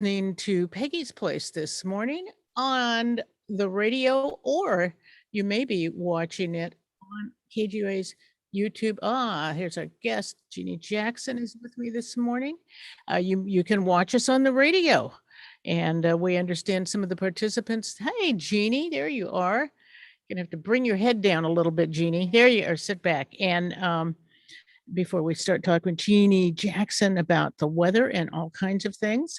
listening to Peggy's Place this morning on the radio, or you may be watching it on KGOA's YouTube. Here's our guest. Jeannie Jackson is with me this morning. You can watch us on the radio, and we understand some of the participants. Hey, Jeannie, there you are. You're gonna have to bring your head down a little bit, Jeannie. There you are. Sit back and before we start talking with Jeannie Jackson about the weather and all kinds of things.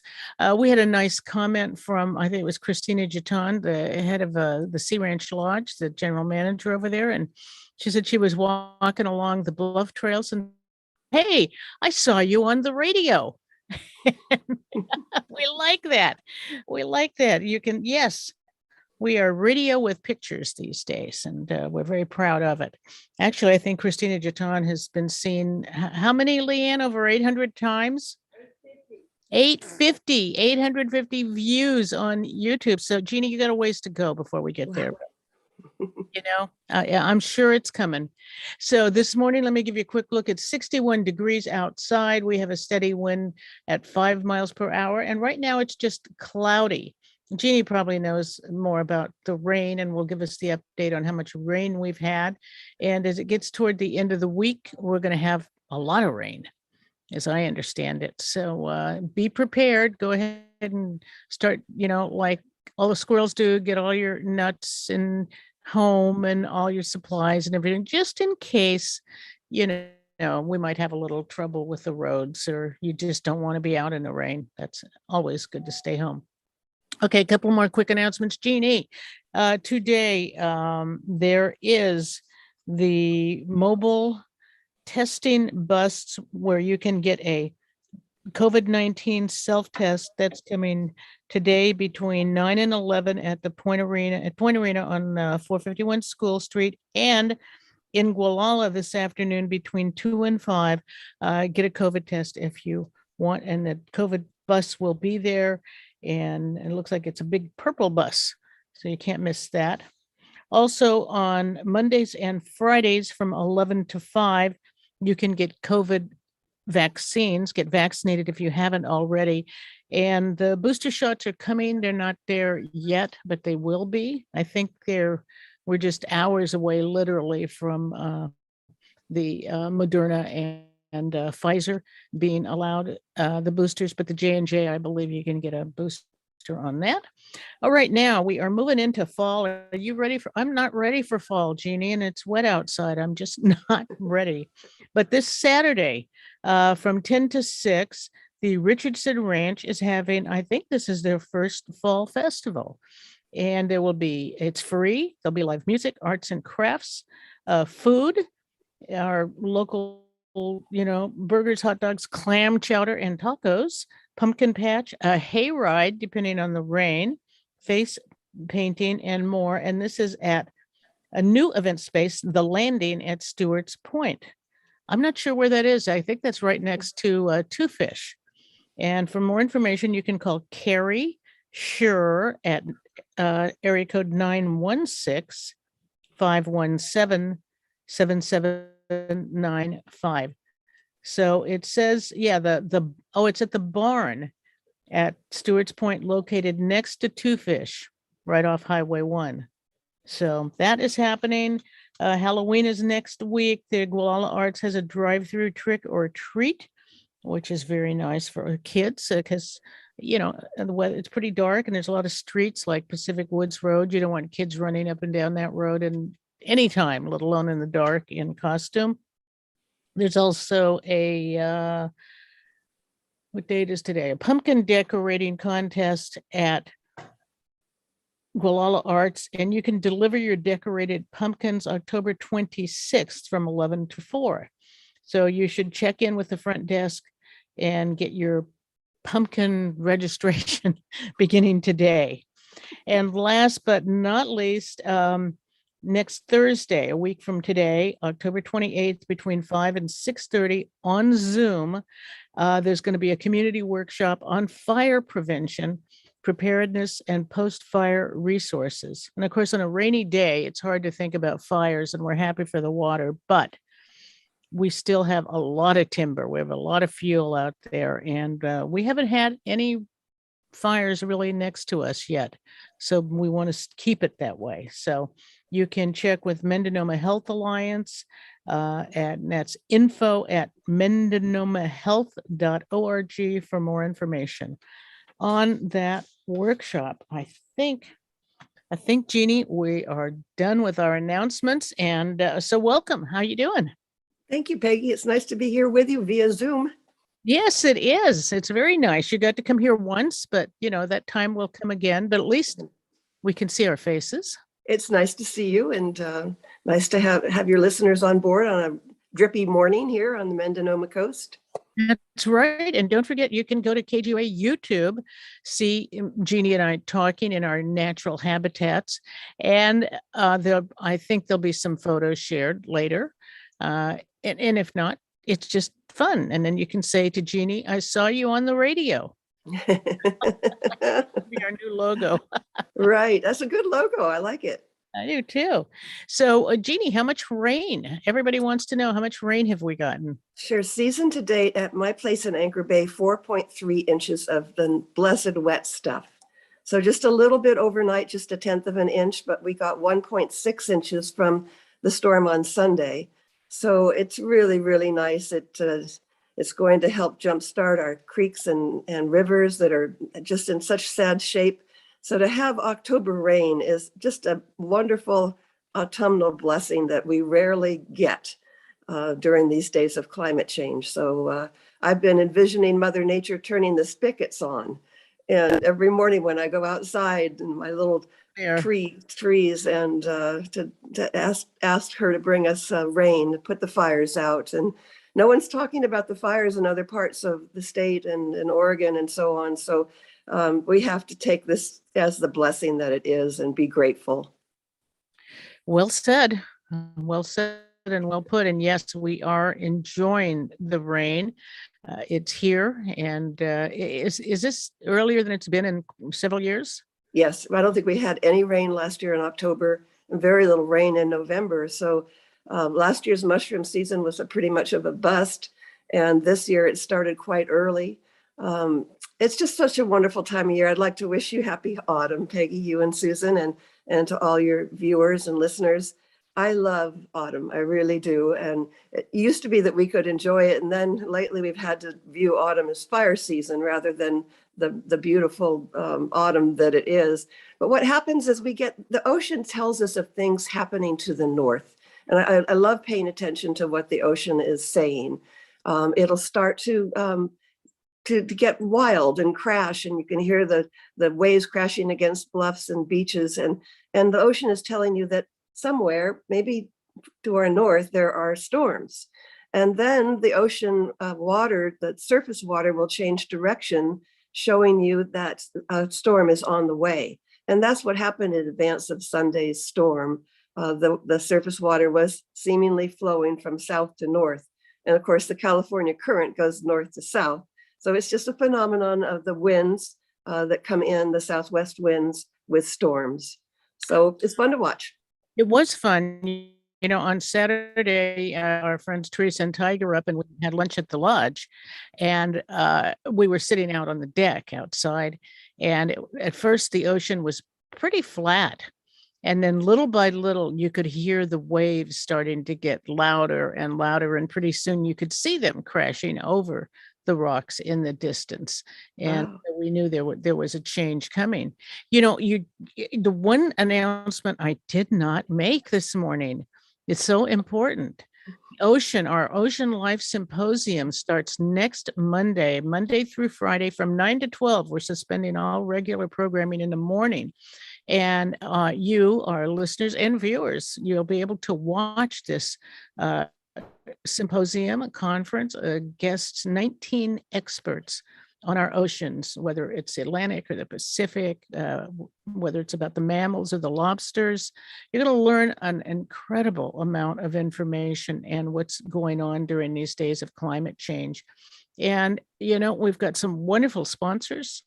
We had a nice comment from, I think it was Christina Jeanne, the head of the Sea Ranch Lodge, the general manager over there. And she said she was walking along the bluff trails and, hey, I saw you on the radio. We like that. We like that. You can, yes, we are radio with pictures these days, and we're very proud of it. Actually, I think Christina Jeanne has been seen, how many, Leanne? Over 800 times? 850, 850 views on YouTube. So, Jeannie, you got a ways to go before we get there. Yeah, I'm sure it's coming. So this morning, let me give you a quick look. It's 61 degrees outside. We have a steady wind at 5 miles per hour. And right now it's just cloudy. Jeannie probably knows more about the rain and will give us the update on how much rain we've had. And as it gets toward the end of the week, we're going to have a lot of rain, as I understand it. So be prepared. Go ahead and start, like all the squirrels do, get all your nuts and home and all your supplies and everything, just in case, we might have a little trouble with the roads, or you just don't want to be out in the rain. That's always good to stay home. Okay, a couple more quick announcements. Jeannie, today there is the mobile testing bus where you can get a COVID-19 self-test that's coming today between 9 and 11 at the Point Arena on 451 School Street, and in Guala this afternoon between 2 and 5. Get a COVID test if you want, and the COVID bus will be there, and it looks like it's a big purple bus, so you can't miss that. Also on Mondays and Fridays from 11 to 5, you can get COVID vaccines, get vaccinated if you haven't already. And the booster shots are coming. They're not there yet, but they will be. I think we're just hours away, literally, from the Moderna and Pfizer being allowed the boosters, but the J&J, I believe you can get a booster on that. All right, now we are moving into fall. Are you ready for? I'm not ready for fall, Jeannie, and it's wet outside. I'm just not ready. But this Saturday, from 10 to 6, the Richardson Ranch is having, I think this is their first fall festival. And it's free. There'll be live music, arts and crafts, food, our local, burgers, hot dogs, clam chowder, and tacos, pumpkin patch, a hayride, depending on the rain, face painting, and more. And this is at a new event space, The Landing at Stewart's Point. I'm not sure where that is. I think that's right next to Two Fish. And for more information, you can call Carrie Sure at area code 916-517-7795. So it says, yeah, it's at the barn at Stewart's Point, located next to Two Fish, right off Highway 1. So that is happening. Halloween is next week. The Guala Arts has a drive-through trick or treat, which is very nice for kids because, the weather, it's pretty dark and there's a lot of streets like Pacific Woods Road. You don't want kids running up and down that road and anytime, let alone in the dark in costume. There's also what date is today? A pumpkin decorating contest at Guala Arts, and you can deliver your decorated pumpkins October 26th from 11 to 4. So you should check in with the front desk and get your pumpkin registration beginning today. And last but not least, next Thursday, a week from today, October 28th, between 5 and 6:30 on Zoom, there's going to be a community workshop on fire prevention, preparedness, and post-fire resources. And of course, on a rainy day, it's hard to think about fires, and we're happy for the water, but we still have a lot of timber. We have a lot of fuel out there, and we haven't had any fires really next to us yet. So we want to keep it that way. So you can check with Mendonoma Health Alliance, and that's info@mendonoma.health.org for more information on that workshop. I think, Jeannie, we are done with our announcements, and so welcome. How you doing? Thank you, Peggy. It's nice to be here with you via Zoom. Yes, it is. It's very nice. You got to come here once, but that time will come again. But at least we can see our faces. It's nice to see you, and nice to have your listeners on board on a drippy morning here on the Mendonoma coast. That's right. And don't forget, you can go to KGUA YouTube, see Jeannie and I talking in our natural habitats. And I think there'll be some photos shared later. And if not, it's just fun. And then you can say to Jeannie, I saw you on the radio. Our new logo. Right. That's a good logo. I like it. I do too. So, Jeannie, how much rain? Everybody wants to know, how much rain have we gotten? Sure. Season to date at my place in Anchor Bay, 4.3 inches of the blessed wet stuff. So just a little bit overnight, just 1/10 of an inch, but we got 1.6 inches from the storm on Sunday. So it's really, really nice. It's going to help jumpstart our creeks and rivers that are just in such sad shape. So to have October rain is just a wonderful autumnal blessing that we rarely get during these days of climate change. So I've been envisioning Mother Nature turning the spigots on. And every morning when I go outside in my little trees and to ask her to bring us rain, to put the fires out. And no one's talking about the fires in other parts of the state and in Oregon and so on. So we have to take this as the blessing that it is and be grateful. Well said. Well said and well put. And yes, we are enjoying the rain. It's here. And is this earlier than it's been in several years? Yes. I don't think we had any rain last year in October and very little rain in November. So last year's mushroom season was pretty much of a bust. And this year it started quite early. It's just such a wonderful time of year. I'd like to wish you happy autumn, Peggy, you and Susan, and to all your viewers and listeners. I love autumn. I really do. And it used to be that we could enjoy it. And then lately we've had to view autumn as fire season rather than the beautiful autumn that it is. But what happens is the ocean tells us of things happening to the north. And I love paying attention to what the ocean is saying. It'll start to get wild and crash, and you can hear the waves crashing against bluffs and beaches, and the ocean is telling you that somewhere, maybe to our north, there are storms. And then the ocean water, the surface water, will change direction, showing you that a storm is on the way. And that's what happened in advance of Sunday's storm. The surface water was seemingly flowing from south to north. And of course, the California current goes north to south. So it's just a phenomenon of the winds that come in, the southwest winds with storms. So it's fun to watch. It was fun. On Saturday, our friends Teresa and Tiger were up and we had lunch at the lodge. And we were sitting out on the deck outside. And at first, the ocean was pretty flat. And then little by little, you could hear the waves starting to get louder and louder. And pretty soon you could see them crashing over the rocks in the distance. And Wow. we knew there was a change coming. The one announcement I did not make this morning, it's so important. Our Ocean Life Symposium starts next Monday through Friday from 9 to 12. We're suspending all regular programming in the morning. And you, our listeners and viewers, you'll be able to watch this symposium, a conference, guests 19 experts on our oceans, whether it's Atlantic or the Pacific, whether it's about the mammals or the lobsters. You're going to learn an incredible amount of information and what's going on during these days of climate change. And, we've got some wonderful sponsors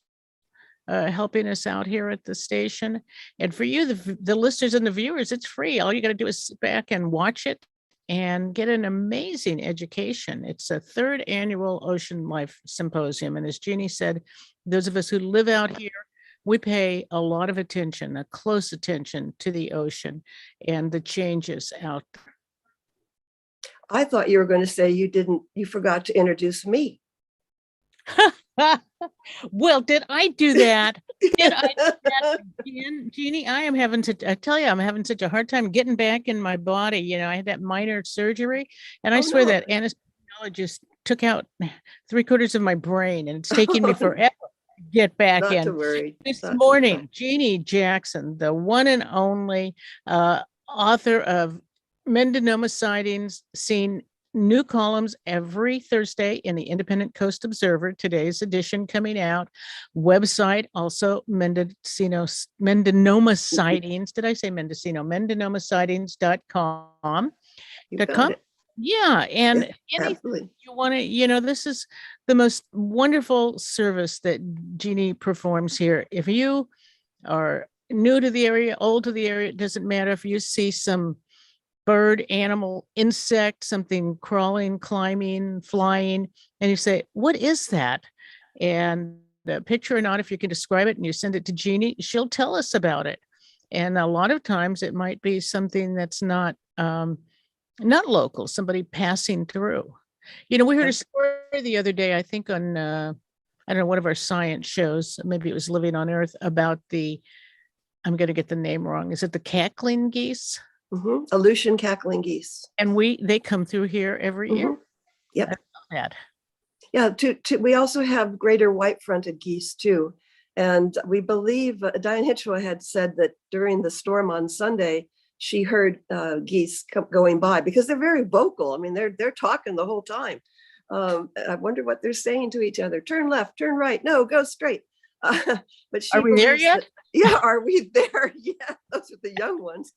helping us out here at the station. And for you, the listeners and the viewers, it's free. All you got to do is sit back and watch it and get an amazing education. It's a third annual Ocean Life Symposium. And as Jeannie said, those of us who live out here, we pay a lot of attention, a close attention to the ocean and the changes out there. I thought you were going to say you forgot to introduce me. Well, did I do that? Did I do that again? Jeannie, I tell you, I'm having such a hard time getting back in my body. You know, I had that minor surgery, and I swear that anesthesiologist took out 3/4 of my brain, and it's taking me forever to get back in. Not to worry. This morning, Jeannie Jackson, the one and only author of Mendonoma Sightings, seen new columns every Thursday in the Independent Coast Observer. Today's edition coming out. Website also Mendonoma Sightings. Did I say Mendocino? MendonomaSightings.com. Yeah, and anything you want to, this is the most wonderful service that Jeannie performs here. If you are new to the area, old to the area, it doesn't matter. If you see some bird, animal, insect, something crawling, climbing, flying, and you say, what is that? And the picture or not, if you can describe it and you send it to Jeannie, she'll tell us about it. And a lot of times it might be something that's not local, somebody passing through. We heard a story the other day, I think on, I don't know, one of our science shows, maybe it was Living on Earth, about I'm going to get the name wrong. Is it the cackling geese? Mm-hmm. Aleutian cackling geese. And they come through here every year. Yep. I love that. Yeah. We also have greater white-fronted geese too. And we believe Diane Hitchell had said that during the storm on Sunday, she heard geese going by because they're very vocal. I mean, they're talking the whole time. I wonder what they're saying to each other. Turn left, turn right. No, go straight. But are we there yet? Yeah, are we there? Yeah, those are the young ones.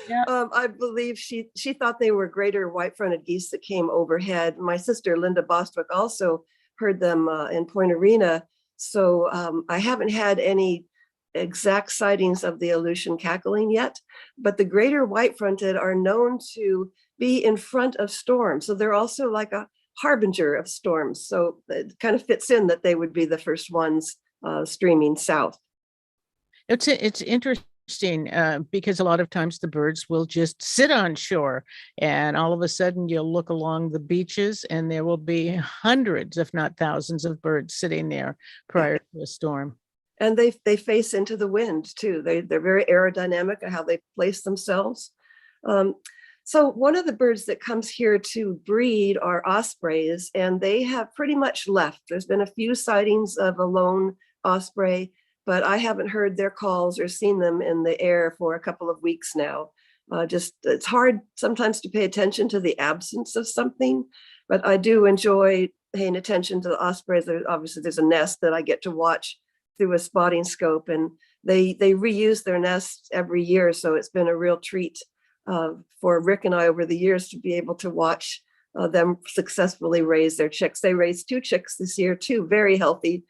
Yeah. I believe she thought they were greater white-fronted geese that came overhead. My sister Linda Bostwick also heard them in Point Arena. So I haven't had any exact sightings of the Aleutian cackling yet, but the greater white-fronted are known to be in front of storms. So they're also like a harbinger of storms. So it kind of fits in that they would be the first ones streaming south. It's interesting because a lot of times the birds will just sit on shore, and all of a sudden you'll look along the beaches and there will be hundreds, if not thousands, of birds sitting there prior to a storm. And they face into the wind too. They're very aerodynamic at how they place themselves. So one of the birds that comes here to breed are ospreys, and they have pretty much left. There's been a few sightings of a lone osprey, but I haven't heard their calls or seen them in the air for a couple of weeks now. It's hard sometimes to pay attention to the absence of something, but I do enjoy paying attention to the ospreys. Obviously, there's a nest that I get to watch through a spotting scope, and they reuse their nests every year. So it's been a real treat for Rick and I over the years to be able to watch them successfully raise their chicks. They raised 2 chicks this year, 2 very healthy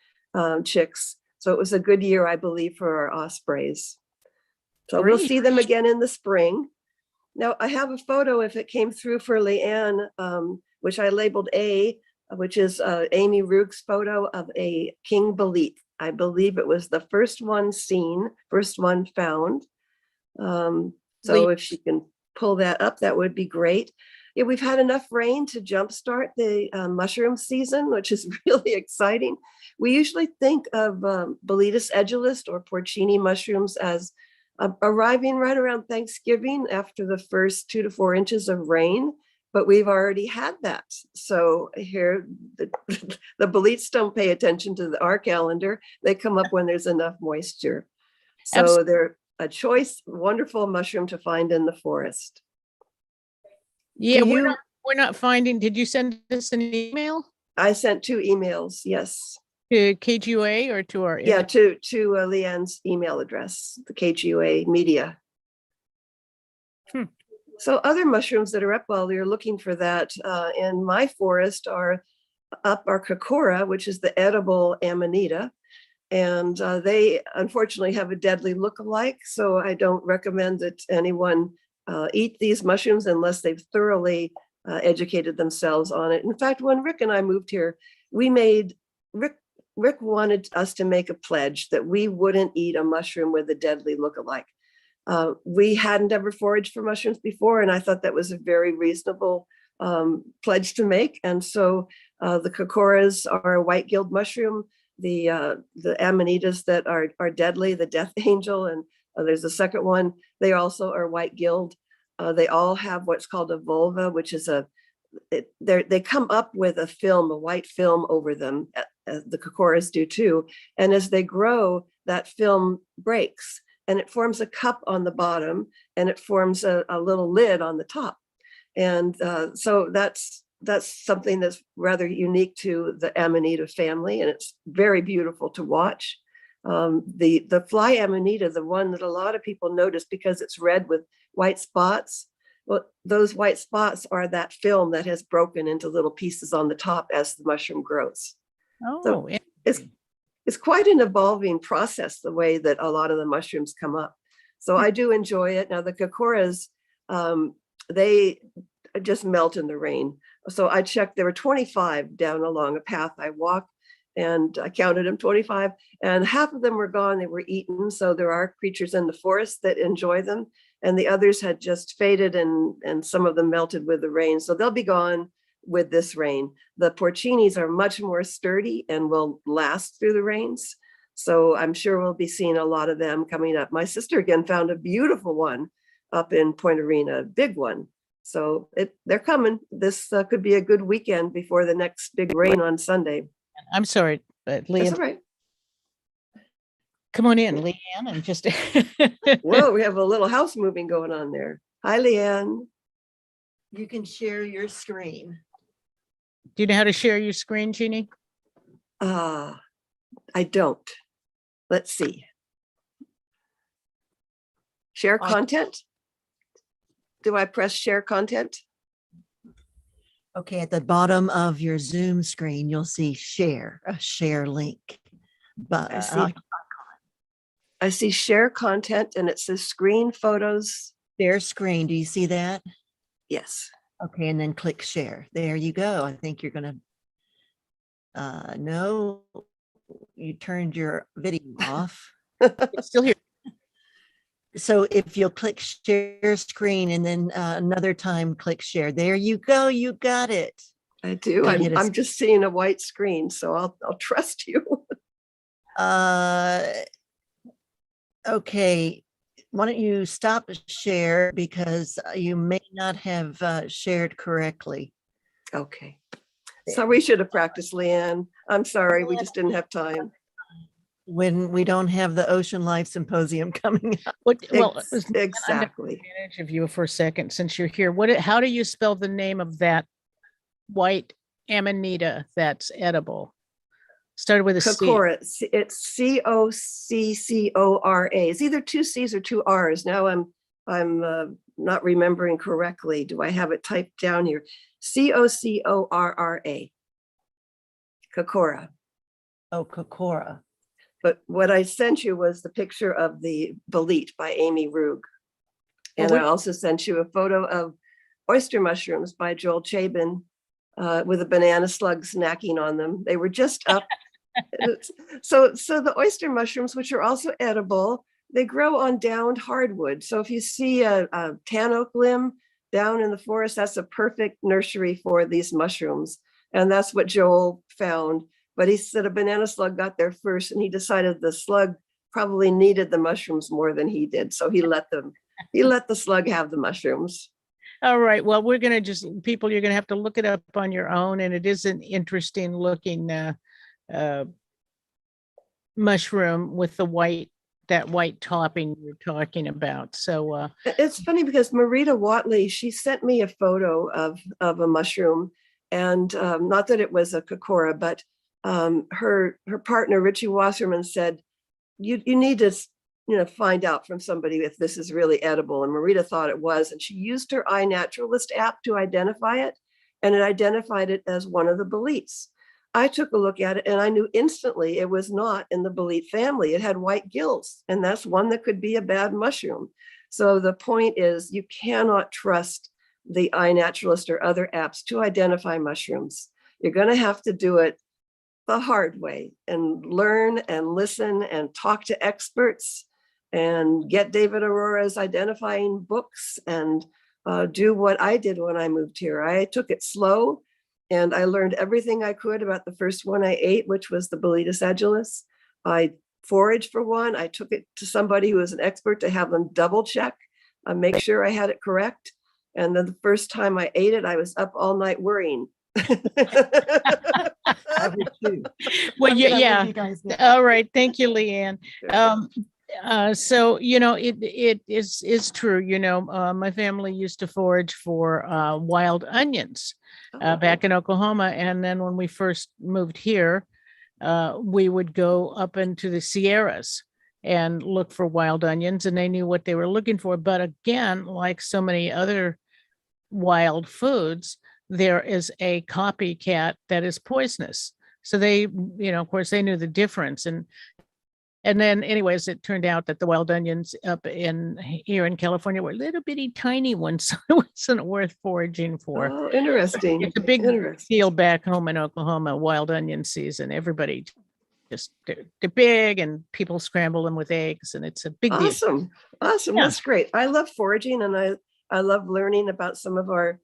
chicks. So it was a good year, I believe, for our ospreys. So we'll see them again in the spring. Now I have a photo, if it came through, for Leanne, which I labeled A, which is Amy Rook's photo of a king bolete. I believe it was the first one seen, first one found. So if she can pull that up, that would be great. Yeah, we've had enough rain to jumpstart the mushroom season, which is really exciting. We usually think of Boletus edulis or porcini mushrooms as arriving right around Thanksgiving after the first 2 to 4 inches of rain, but we've already had that. So here, the boletes don't pay attention to our calendar. They come up when there's enough moisture. So they're a choice, wonderful mushroom to find in the forest. Yeah, we're not finding. Did you send us an email? I sent 2 emails, yes. To KGUA or to our? Yeah, to Leanne's email address, the KGUA media. So other mushrooms that are up while you're looking for that in my forest are Cocora, which is the edible Amanita. And they unfortunately have a deadly look-alike, so I don't recommend that anyone eat these mushrooms unless they've thoroughly educated themselves on it. In fact, when Rick and I moved here, Rick wanted us to make a pledge that we wouldn't eat a mushroom with a deadly lookalike. We hadn't ever foraged for mushrooms before, and I thought that was a very reasonable pledge to make. And so the cocoras are a white-gilled mushroom. The amanitas that are deadly, the death angel, and there's a second one. They also are white-gilled. They all have what's called a vulva, which is they come up with a film, a white film over them. The cocoras do too. And as they grow, that film breaks and it forms a cup on the bottom and it forms a little lid on the top. And so that's something that's rather unique to the Amanita family, and it's very beautiful to watch. The fly Amanita, the one that a lot of people notice because it's red with white spots, well, those white spots are that film that has broken into little pieces on the top as the mushroom grows. Oh, so it's quite an evolving process, the way that a lot of the mushrooms come up. So I do enjoy it. Now the cocoras, they just melt in the rain. So I checked, there were 25 down along a path I walked, and I counted them, 25, and half of them were gone, they were eaten. So there are creatures in the forest that enjoy them, and the others had just faded, and some of them melted with the rain. So they'll be gone with this rain. The porcinis are much more sturdy and will last through the rains. So I'm sure we'll be seeing a lot of them coming up. My sister again found a beautiful one up in Point Arena, a big one. So they're coming. This could be a good weekend before the next big rain on Sunday. I'm sorry, but Leanne. That's all right. Come on in, Leanne, and just. Whoa, we have a little house moving going on there. Hi, Leanne. You can share your screen. Do you know how to share your screen, Jeannie? I don't. Let's see. Share content? Do I press share content? Okay, at the bottom of your Zoom screen, you'll see share, a share link. But I see share content and it says screen photos. share screen. Do you see that? Yes. Okay, and then click share. There you go. I think you're going to, no, you turned your video off. It's still here. So if you'll click share screen and then another time click share, there you go. You got it. I do. I'm just seeing a white screen, so I'll trust you. Okay. Why don't you stop share because you may not have shared correctly. Okay. So we should have practiced, Leanne. I'm sorry. We just didn't have time. When we don't have the Ocean Life Symposium coming up. Well, Exactly. Advantage of you for a second since you're here. How do you spell the name of that white amanita that's edible? Started with a Cocora. It's Coccora. It's either two C's or two R's. Now I'm not remembering correctly. Do I have it typed down here? Cocora. Cocora. Oh, Cocora. But what I sent you was the picture of the bolete by Amy Rugg. And I also sent you a photo of oyster mushrooms by Joel Chabin with a banana slug snacking on them. They were just up. So the oyster mushrooms, which are also edible, they grow on downed hardwood. So if you see a tan oak limb down in the forest, that's a perfect nursery for these mushrooms. And that's what Joel found. But he said a banana slug got there first, and he decided the slug probably needed the mushrooms more than he did. So he let the slug have the mushrooms. All right. Well, you're going to have to look it up on your own. And it is an interesting looking mushroom with that white topping you're talking about. So it's funny because Marita Watley, she sent me a photo of a mushroom, and not that it was a cocora, but her partner Richie Wasserman said, you need to find out from somebody if this is really edible. And Marita thought it was, and she used her iNaturalist app to identify it, and it identified it as one of the boletes. I took a look at it and I knew instantly it was not in the bolete family. It had white gills, and that's one that could be a bad mushroom. So the point is, you cannot trust the iNaturalist or other apps to identify mushrooms. You're going to have to do it the hard way and learn and listen and talk to experts and get David Aurora's identifying books and do what I did when I moved here. I took it slow and I learned everything I could about the first one I ate, which was the Boletus edulis. I foraged for one. I took it to somebody who was an expert to have them double check, make sure I had it correct. And then the first time I ate it, I was up all night worrying. Well, yeah. All right. Thank you, Leanne. So, it is true. My family used to forage for wild onions back in Oklahoma. And then when we first moved here, we would go up into the Sierras and look for wild onions, and they knew what they were looking for. But again, like so many other wild foods, there is a copycat that is poisonous. So they, of course, they knew the difference. And then anyways, it turned out that the wild onions up here in California were little bitty tiny ones. So it wasn't worth foraging for. Oh, interesting. It's a big deal back home in Oklahoma, wild onion season. Everybody they're big and people scramble them with eggs, and it's a big deal. Awesome. Yeah. That's great. I love foraging, and I love learning about some of our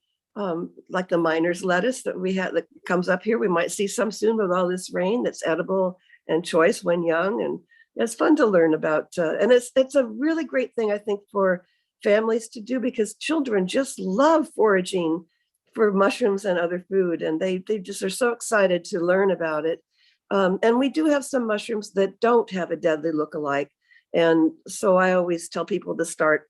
like the miner's lettuce that we have that comes up here. We might see some soon with all this rain that's edible and choice when young. And it's fun to learn about. And it's a really great thing, I think, for families to do, because children just love foraging for mushrooms and other food. And they just are so excited to learn about it. And we do have some mushrooms that don't have a deadly look-alike. And so I always tell people to start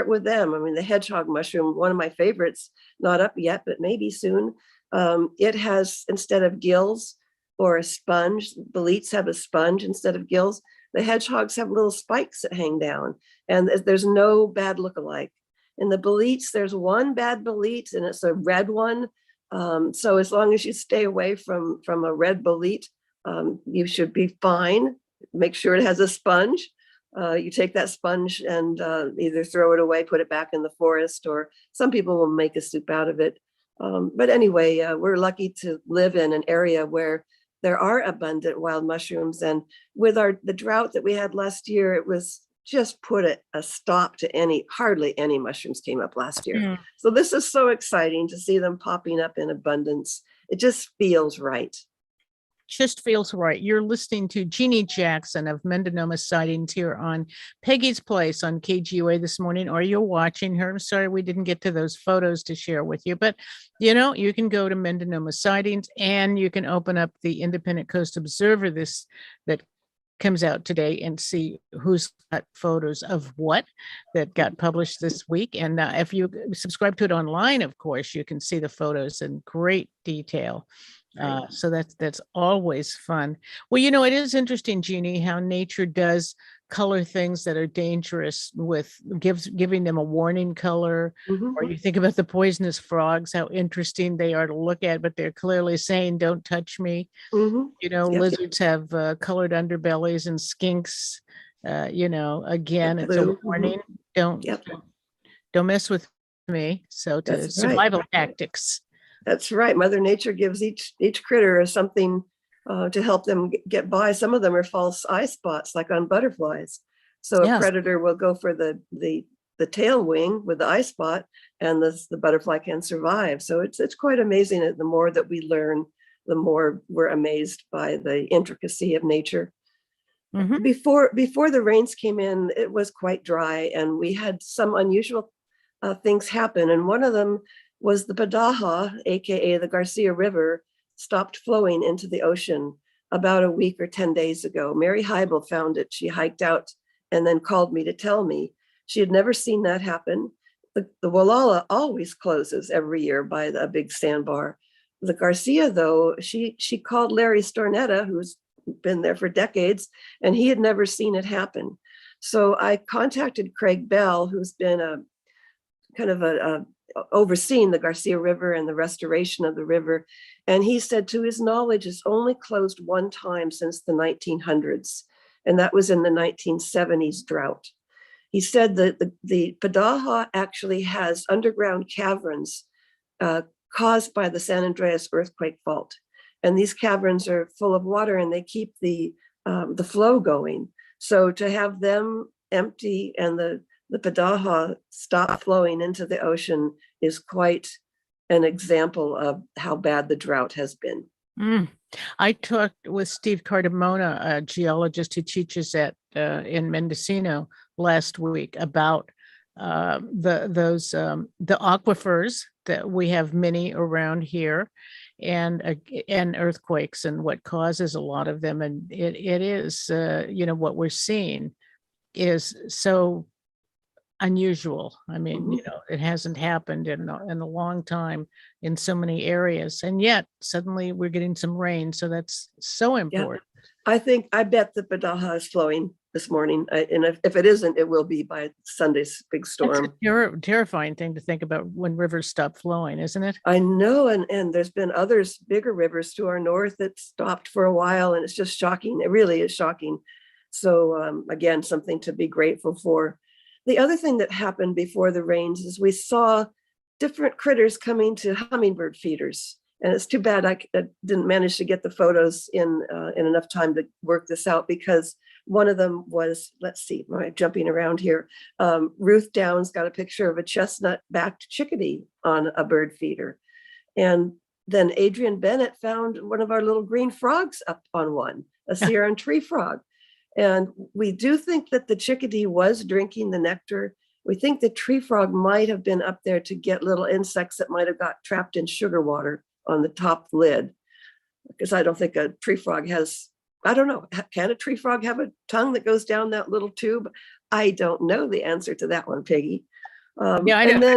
with them. I mean, the hedgehog mushroom, one of my favorites, not up yet, but maybe soon. It has, instead of gills or a sponge, boletes have a sponge instead of gills. The hedgehogs have little spikes that hang down, and there's no bad look-alike. In the boletes, there's one bad bolete, and it's a red one. So as long as you stay away from a red bolete, you should be fine. Make sure it has a sponge. You take that sponge and either throw it away, put it back in the forest, or some people will make a soup out of it. But anyway, we're lucky to live in an area where there are abundant wild mushrooms. And with the drought that we had last year, it was just put a stop to hardly any mushrooms came up last year. Mm. So this is so exciting to see them popping up in abundance. It just feels right. Just feels right. You're listening to Jeanne Jackson of Mendonoma Sightings here on Peggy's Place on KGUA this morning, or you're watching her. I'm sorry we didn't get to those photos to share with you, but you can go to Mendonoma Sightings, and you can open up the Independent Coast Observer that comes out today and see who's got photos of what that got published this week. And if you subscribe to it online, of course, you can see the photos in great detail. So that's always fun. Well, it is interesting, Jeanne, how nature does color things that are dangerous with giving them a warning color. Mm-hmm. Or you think about the poisonous frogs, how interesting they are to look at, but they're clearly saying, don't touch me. Mm-hmm. Yep. Lizards have colored underbellies, and skinks, again, it's a warning. Mm-hmm. Don't mess with me. So survival tactics. That's right. Mother Nature gives each critter something to help them get by. Some of them are false eye spots, like on butterflies. So a predator will go for the tail wing with the eye spot, and the butterfly can survive. So it's quite amazing that the more that we learn, the more we're amazed by the intricacy of nature. Mm-hmm. Before the rains came in, it was quite dry, and we had some unusual things happen. And one of them was the Padaha, aka the Garcia River, stopped flowing into the ocean about a week or 10 days ago. Mary Heibel found it. She hiked out and then called me to tell me. She had never seen that happen. The Guala always closes every year by a big sandbar. The Garcia, though, she called Larry Stornetta, who's been there for decades, and he had never seen it happen. So I contacted Craig Bell, who's been overseeing the Garcia River and the restoration of the river. And he said, to his knowledge, it's only closed one time since the 1900s. And that was in the 1970s drought. he said that the Padaha actually has underground caverns caused by the San Andreas earthquake fault. And these caverns are full of water and they keep the flow going. So to have them empty and the Padaha stop flowing into the ocean is quite an example of how bad the drought has been. I talked with Steve Cardamona, a geologist who teaches at in Mendocino last week, about the aquifers that we have many around here, and earthquakes and what causes a lot of them. And it is what we're seeing is so unusual. I mean, it hasn't happened in a long time in so many areas, and yet suddenly we're getting some rain. So that's so important. Yeah. I bet the Padaha is flowing this morning, and if it isn't, it will be by Sunday's big storm. That's a terrifying thing to think about when rivers stop flowing, isn't it? I know, and there's been others, bigger rivers to our north that stopped for a while, and it's just shocking. It really is shocking. So again, something to be grateful for. The other thing that happened before the rains is we saw different critters coming to hummingbird feeders. And it's too bad I didn't manage to get the photos in enough time to work this out, because one of them was, let's see, I'm jumping around here. Ruth Downs got a picture of a chestnut-backed chickadee on a bird feeder. And then Adrian Bennett found one of our little green frogs up on one, a Sierra tree frog. And we do think that the chickadee was drinking the nectar. We think the tree frog might have been up there to get little insects that might have got trapped in sugar water on the top lid. Because I don't think a tree frog has, I don't know, can a tree frog have a tongue that goes down that little tube? I don't know the answer to that one, Peggy. Yeah, I know.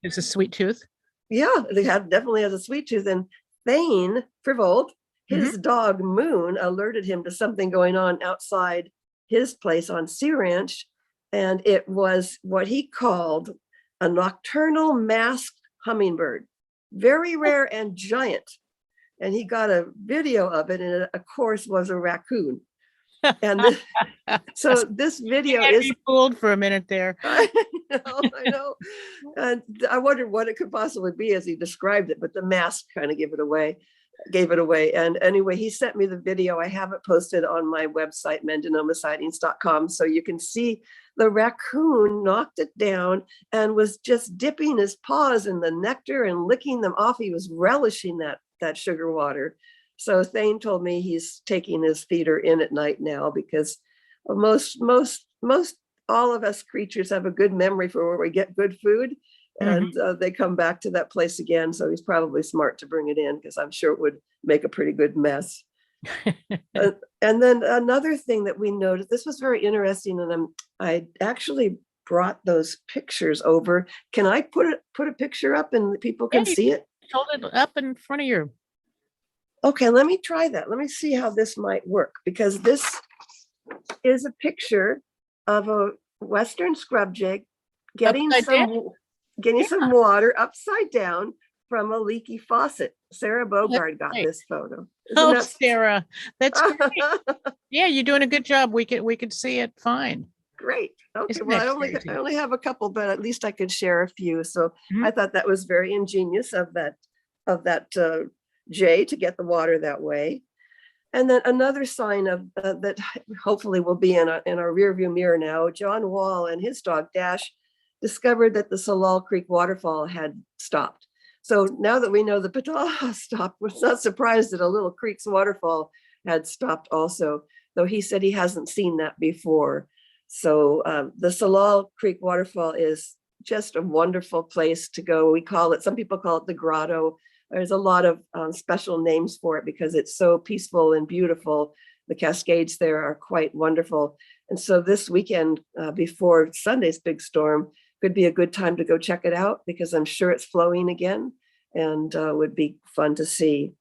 It's a sweet tooth. Yeah, definitely has a sweet tooth. And Thane Frivold, his dog Moon, alerted him to something going on outside his place on Sea Ranch. And it was what he called a nocturnal masked hummingbird, very rare and giant. And he got a video of it, and it, of course, was a raccoon. And so this video is fooled for a minute there. I know. And I wondered what it could possibly be as he described it, but the mask kind of gave it away. And anyway, he sent me the video. I have it posted on my website, MendonOmaSightings.com. So you can see the raccoon knocked it down and was just dipping his paws in the nectar and licking them off. He was relishing that sugar water. So Thane told me he's taking his feeder in at night now, because most all of us creatures have a good memory for where we get good food. And they come back to that place again. So he's probably smart to bring it in, because I'm sure it would make a pretty good mess. And then another thing that we noticed, this was very interesting, and I actually brought those pictures over. Can I put a picture up and people can see it? Hold it up in front of you. Okay, let me try that. Let me see how this might work, because this is a picture of a Western scrub jay getting some water upside down from a leaky faucet. Sarah Bogard got this photo. Sarah, that's great. Yeah, you're doing a good job. We could see it fine. Great. Okay, well, I only have a couple, but at least I could share a few. So I thought that was very ingenious of that jay to get the water that way. And then another sign of that hopefully will be in our rear view mirror now. John Wall and his dog Dash discovered that the Salah Creek waterfall had stopped. So now that we know the Padaha stopped, we're not surprised that a little creek's waterfall had stopped also, though he said he hasn't seen that before. So the Salah Creek waterfall is just a wonderful place to go. Some people call it the grotto. There's a lot of special names for it because it's so peaceful and beautiful. The cascades there are quite wonderful. And so this weekend before Sunday's big storm could be a good time to go check it out, because I'm sure it's flowing again and would be fun to see.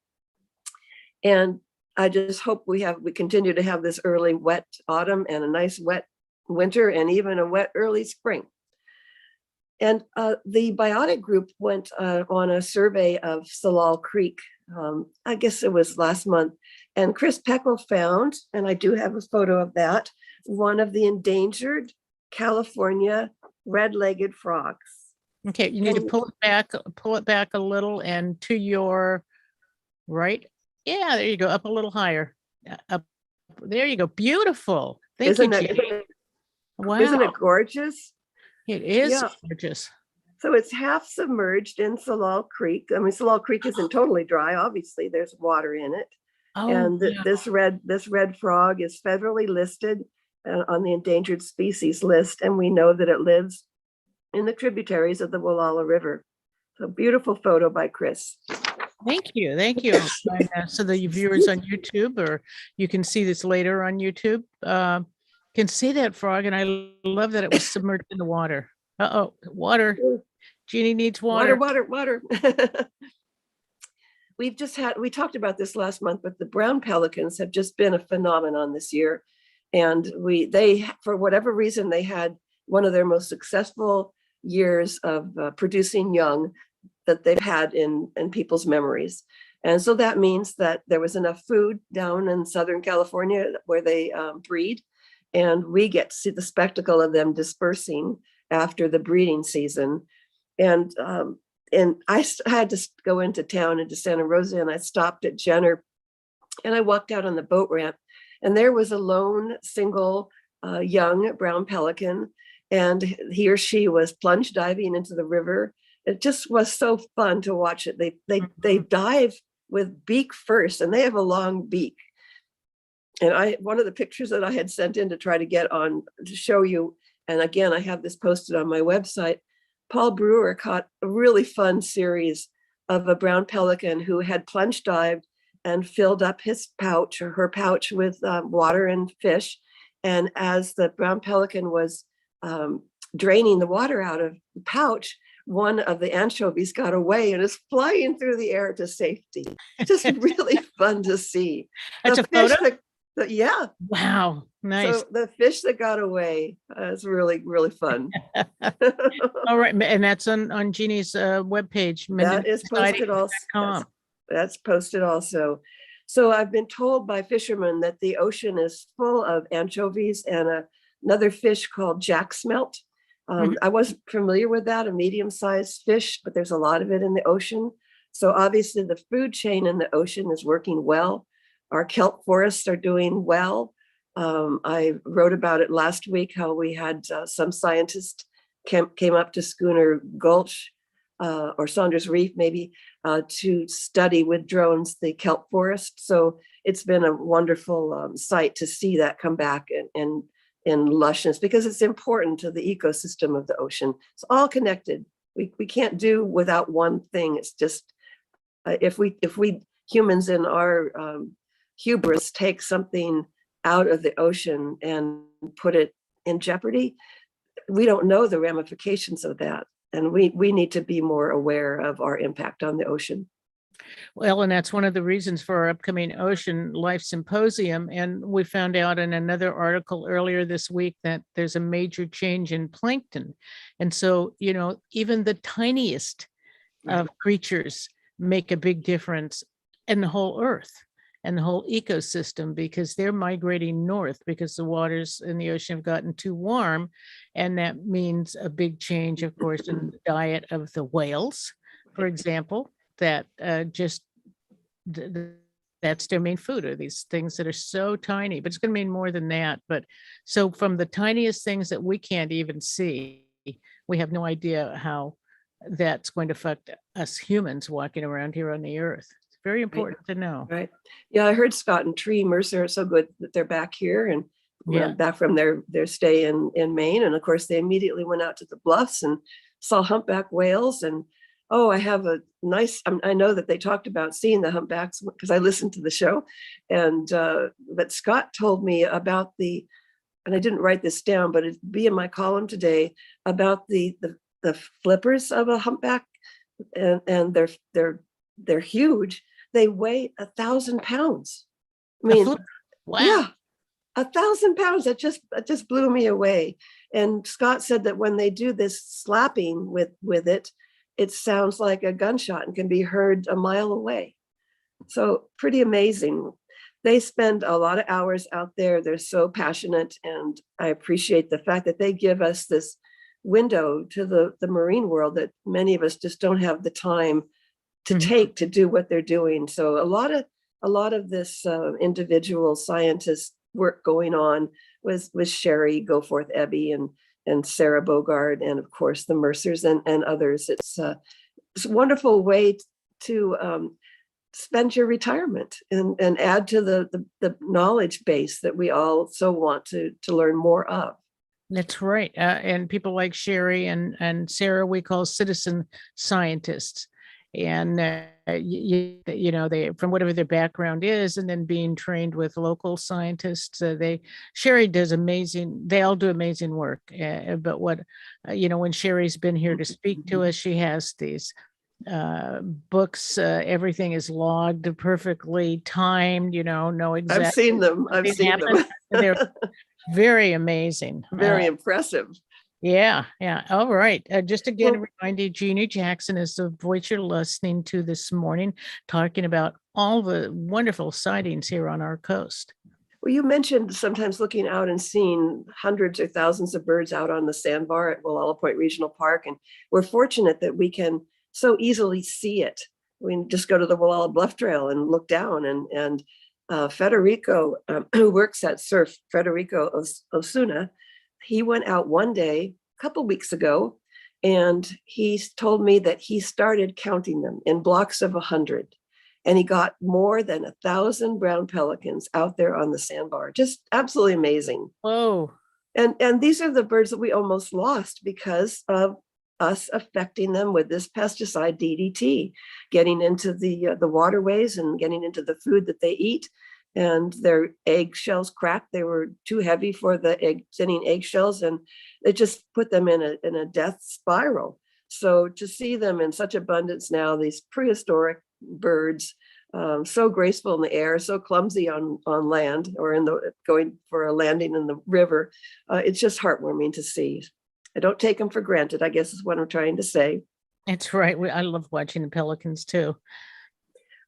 And I just hope we continue to have this early wet autumn and a nice wet winter and even a wet early spring. And the Biotic group went on a survey of Salah Creek, I guess it was last month, and Chris Peckle found, and I do have a photo of that, one of the endangered California red-legged frogs. Okay, you need to And- pull it back a little and to your right. Yeah, there you go. Up a little higher. Up. There you go. Beautiful. Thank Isn't you, it, Jeanne. Wow. isn't it gorgeous? It is Yeah. gorgeous. So it's half submerged in Salah Creek. I mean, Salah Creek isn't totally dry. Obviously, there's water in it. Oh, And wow. this red frog is federally listed on the endangered species list, and we know that it lives in the tributaries of the Guala River. So beautiful photo by Chris. Thank you. Thank you. And, so the viewers on YouTube, or you can see this later on YouTube, can see that frog. And I love that it was submerged in the water. Uh-oh, water. Jeannie needs water. Water. We talked about this last month, but the brown pelicans have just been a phenomenon this year. And they, for whatever reason, they had one of their most successful years of producing young that they've had in people's memories. And so that means that there was enough food down in Southern California where they breed. And we get to see the spectacle of them dispersing after the breeding season. And I had to go into town, into Santa Rosa, and I stopped at Jenner and I walked out on the boat ramp, and there was a lone single young brown pelican, and he or she was plunge diving into the river. It just was so fun to watch it. They dive with beak first, and they have a long beak. And one of the pictures that I had sent in to try to get on to show you, and again, I have this posted on my website. Paul Brewer caught a really fun series of a brown pelican who had plunge dived and filled up his pouch or her pouch with water and fish. And as the brown pelican was draining the water out of the pouch, one of the anchovies got away and is flying through the air to safety. Just really fun to see. That's a photo? Yeah. Wow. Nice. So the fish that got away is really, really fun. All right. And that's on Jeannie's webpage. That is posted also. That's posted also. So I've been told by fishermen that the ocean is full of anchovies and another fish called jack smelt. I wasn't familiar with that, a medium-sized fish, but there's a lot of it in the ocean. So obviously the food chain in the ocean is working well. Our kelp forests are doing well. I wrote about it last week, how we had some scientists came up to Schooner Gulch or Saunders Reef maybe to study with drones the kelp forest. So it's been a wonderful sight to see that come back in lushness, because it's important to the ecosystem of the ocean. It's all connected. We can't do without one thing. It's just if we humans in our hubris take something out of the ocean and put it in jeopardy, we don't know the ramifications of that. And we need to be more aware of our impact on the ocean. Well, and that's one of the reasons for our upcoming Ocean Life Symposium. And we found out in another article earlier this week that there's a major change in plankton. And so, even the tiniest of creatures make a big difference in the whole earth and the whole ecosystem, because they're migrating north because the waters in the ocean have gotten too warm. And that means a big change, of course, in the diet of the whales, for example, that that's their main food, are these things that are so tiny, but it's going to mean more than that. But so from the tiniest things that we can't even see, we have no idea how that's going to affect us humans walking around here on the earth. Very important to know. Right. Yeah, I heard Scott and Tree Mercer are so good that they're back here and back from their stay in Maine. And of course, they immediately went out to the bluffs and saw humpback whales. And I have a nice, I know that they talked about seeing the humpbacks because I listened to the show. And but Scott told me about and I didn't write this down, but it'd be in my column today, about the flippers of a humpback. And they're huge. They weigh 1,000 pounds. I mean, wow. Yeah, 1,000 pounds. That just blew me away. And Scott said that when they do this slapping with it, it sounds like a gunshot and can be heard a mile away. So pretty amazing. They spend a lot of hours out there. They're so passionate, and I appreciate the fact that they give us this window to the marine world that many of us just don't have the time to take to do what they're doing. So a lot of this individual scientist work going on with Sherry Goforth Ebby and Sarah Bogard, and of course the Mercers and others. It's a wonderful way to spend your retirement and add to the knowledge base that we all so want to learn more of. That's right. And people like Sherry and Sarah, we call citizen scientists. And, you know, they, from whatever their background is, and then being trained with local scientists, Sherry does amazing, they all do amazing work. But what, you know, when Sherry's been here to speak to us, she has these books, everything is logged, perfectly timed, you know exactly. I've seen them. I've seen them. They're very amazing. Very impressive. Yeah. All right. Just again, remind you, Jeanne Jackson is the voice you're listening to this morning, talking about all the wonderful sightings here on our coast. Well, you mentioned sometimes looking out and seeing hundreds or thousands of birds out on the sandbar at Guala Point Regional Park. And we're fortunate that we can so easily see it. We can just go to the Guala Bluff Trail and look down, and Federico, who works at Surf, Federico Osuna, he went out one day, a couple weeks ago, and he told me that he started counting them in blocks of 100. And he got more than 1,000 brown pelicans out there on the sandbar. Just absolutely amazing. Whoa. And these are the birds that we almost lost because of us affecting them with this pesticide DDT, getting into the waterways and getting into the food that they eat. And their eggshells cracked. They were too heavy for the thinning eggshells, and it just put them in a death spiral. So to see them in such abundance now, these prehistoric birds, so graceful in the air, so clumsy on land, or going for a landing in the river, it's just heartwarming to see. I don't take them for granted, I guess is what I'm trying to say. That's right. I love watching the pelicans too.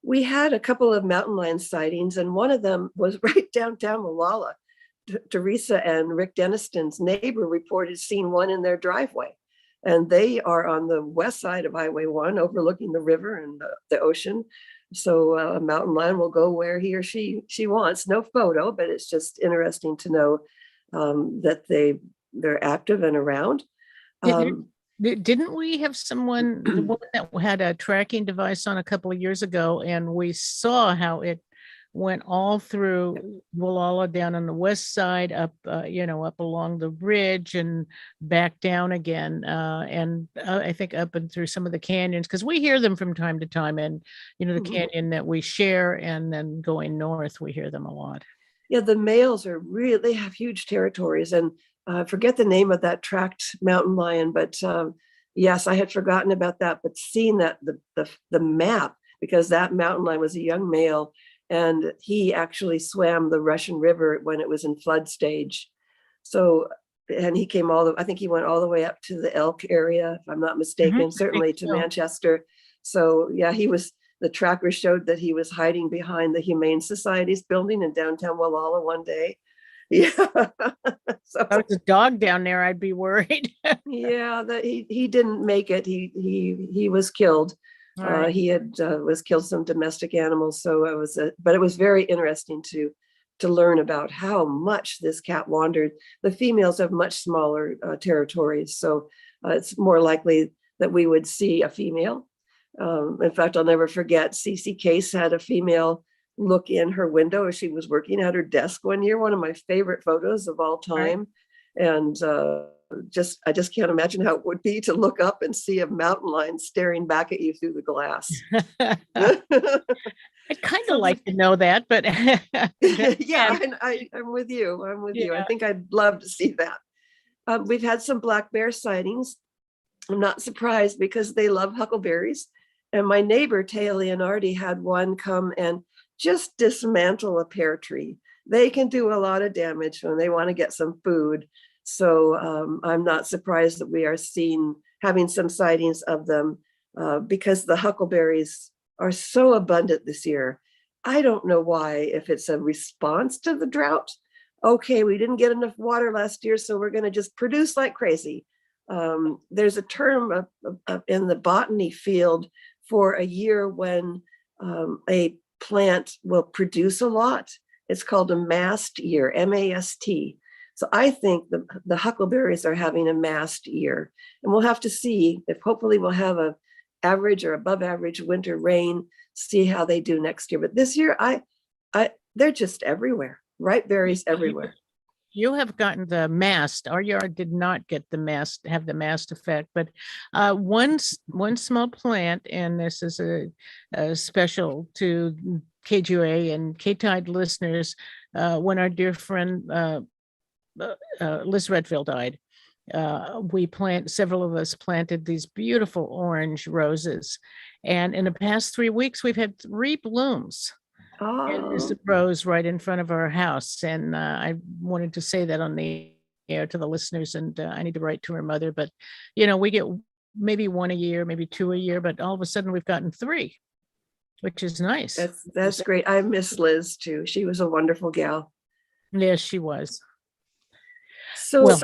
We had a couple of mountain lion sightings, and one of them was right downtown Malala. Teresa and Rick Deniston's neighbor reported seeing one in their driveway. And they are on the west side of Highway 1, overlooking the river and the ocean. So a mountain lion will go where he or she wants. No photo, but it's just interesting to know that they're active and around. Didn't we have someone, the woman that had a tracking device on a couple of years ago, and we saw how it went all through Guala down on the west side, up along the ridge and back down again, and I think up and through some of the canyons, because we hear them from time to time, and the canyon that we share, and then going north, we hear them a lot. Yeah, the males they have huge territories, and I forget the name of that tracked mountain lion, but yes, I had forgotten about that. But seeing that the map, because that mountain lion was a young male, and he actually swam the Russian River when it was in flood stage. So, and he came I think he went all the way up to the Elk area, if I'm not mistaken, certainly to Manchester. So yeah, the tracker showed that he was hiding behind the Humane Society's building in downtown Guala one day. Yeah. So if I was a dog down there, I'd be worried. Yeah, that he didn't make it. He was killed. Right. He was killed some domestic animals. So but it was very interesting to learn about how much this cat wandered. The females have much smaller territories, so it's more likely that we would see a female. In fact, I'll never forget, Cece Case had a female look in her window as she was working at her desk one year, one of my favorite photos of all time. Right. And I just can't imagine how it would be to look up and see a mountain lion staring back at you through the glass. I'd kind of like to know that, but yeah, I'm with you. I think I'd love to see that. We've had some black bear sightings. I'm not surprised because they love huckleberries. And my neighbor, Taya Leonardi, had one come and just dismantle a pear tree. They can do a lot of damage when they want to get some food. So I'm not surprised that we are having some sightings of them because the huckleberries are so abundant this year. I don't know why, if it's a response to the drought. Okay, we didn't get enough water last year, so we're going to just produce like crazy. There's a term in the botany field for a year when a plant will produce a lot. It's called a mast year, M-A-S-T. So I think the huckleberries are having a mast year, and we'll have to see if hopefully we'll have a average or above average winter rain, see how they do next year. But this year, they're just everywhere, ripe berries everywhere. You have gotten the mast. Our yard did not get the mast, have the mast effect, but one small plant, and this is a special to KGA and K-Tide listeners, when our dear friend Liz Redfield died, several of us planted these beautiful orange roses. And in the past 3 weeks, we've had 3 blooms. And there's a rose right in front of our house. And I wanted to say that on the air to the listeners, and I need to write to her mother. But, we get maybe 1 a year, maybe 2 a year, but all of a sudden we've gotten 3, which is nice. That's great. I miss Liz too. She was a wonderful gal. Yes, she was. So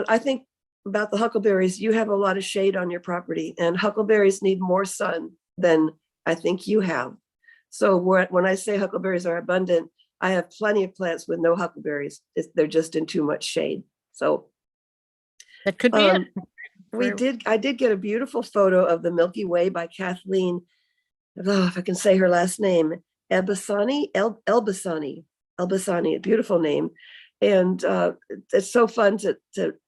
I think about the huckleberries, you have a lot of shade on your property, and huckleberries need more sun than I think you have. So when I say huckleberries are abundant, I have plenty of plants with no huckleberries. They're just in too much shade. So that could be it. I did get a beautiful photo of the Milky Way by Kathleen. Oh, if I can say her last name, Elbasani, a beautiful name. And it's so fun to